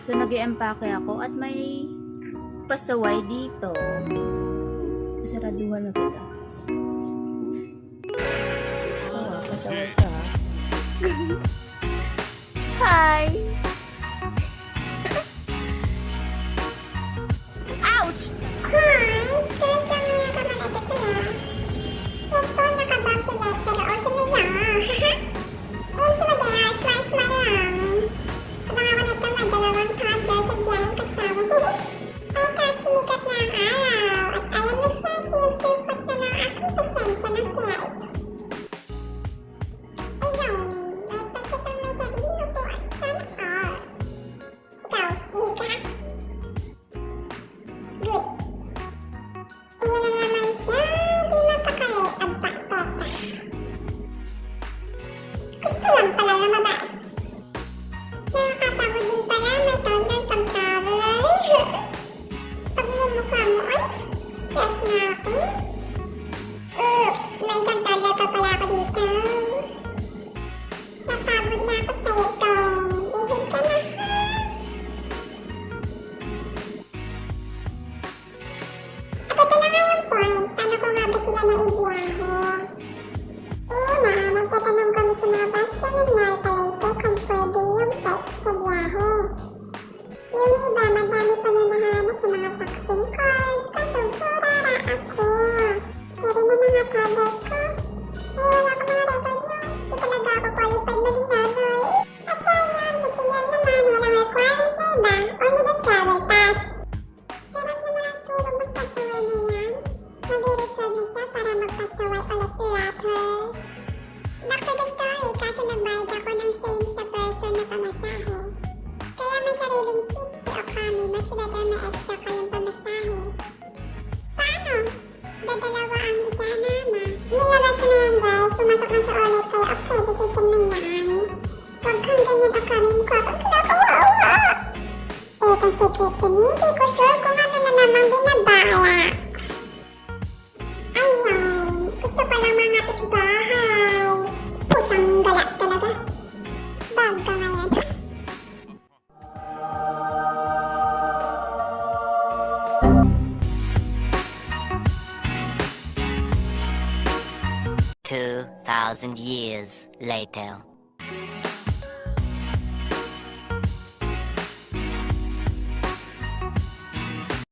So, nag-i-empake ako at may pasaway dito. Sasaraduhan na kita. Pasaway ka. Hi! Ouch! Hi! Cheers lang mga kamakita sila. Gusto nakabang sila pero o sila ya. Ayun sila kaya, smile lang. Abangan ko nito may dalawang toddler sa biyaheng kasama ko. Ay kahit sumikat na ang araw at alam na siya sinusupat na ng aking pasyensya ng flight. Ayun, may pagsapang may sarili na po at sana all. Ikaw, Ika? Good. Ano na naman siya? Di napakali. Aba, teka. Gusto lang pala lumabas. Nakakapagod din pala. May toddler pang traveler. Pagmumukha mo, ay, stress na ako. Oops, may isang toddler pa pala ako dito. Napagod na ako sa ito. Bihim ka na ha. At ito na nga yung point. Paano ko nga ba sila naibiyahe? Una, nagtatanong kami sa mga bus terminal palate kung pwede yung pet sa biyahe. Yung iba, madami pa ninahanap sa mga vaccine cards. Kaso purara ako. Sorry na mga toddlers ko. Eh, wala ko mga record nyo. Di talaga ako qualified maging nanay. At sayang, sa siyang naman, walang requirement na iba. Only the travel pass. Sarap naman ang tulong magpasaway na yan. Nag-i-reserve na siya para magpasaway ulit later. Back to the story, kaso nagbayad ako ng same sa person na pamasahe. Kaya may sariling seat si Okami, mas better may extra kayong pamasahe. Paano? Dadalawa ang isa nama. Nilabas ko na yan guys, pumasok na siya ulit kaya okay, decision mo yan. Huwag kang ganyan Okami, mukha kang kinakawawa. Itong secret sa hindi ko sure kung ano na namang binabalak. Ayun, gusto pa lang mga pitbahay. Pusang galak talaga. Bag ka ngayon. Two 2,000 years later.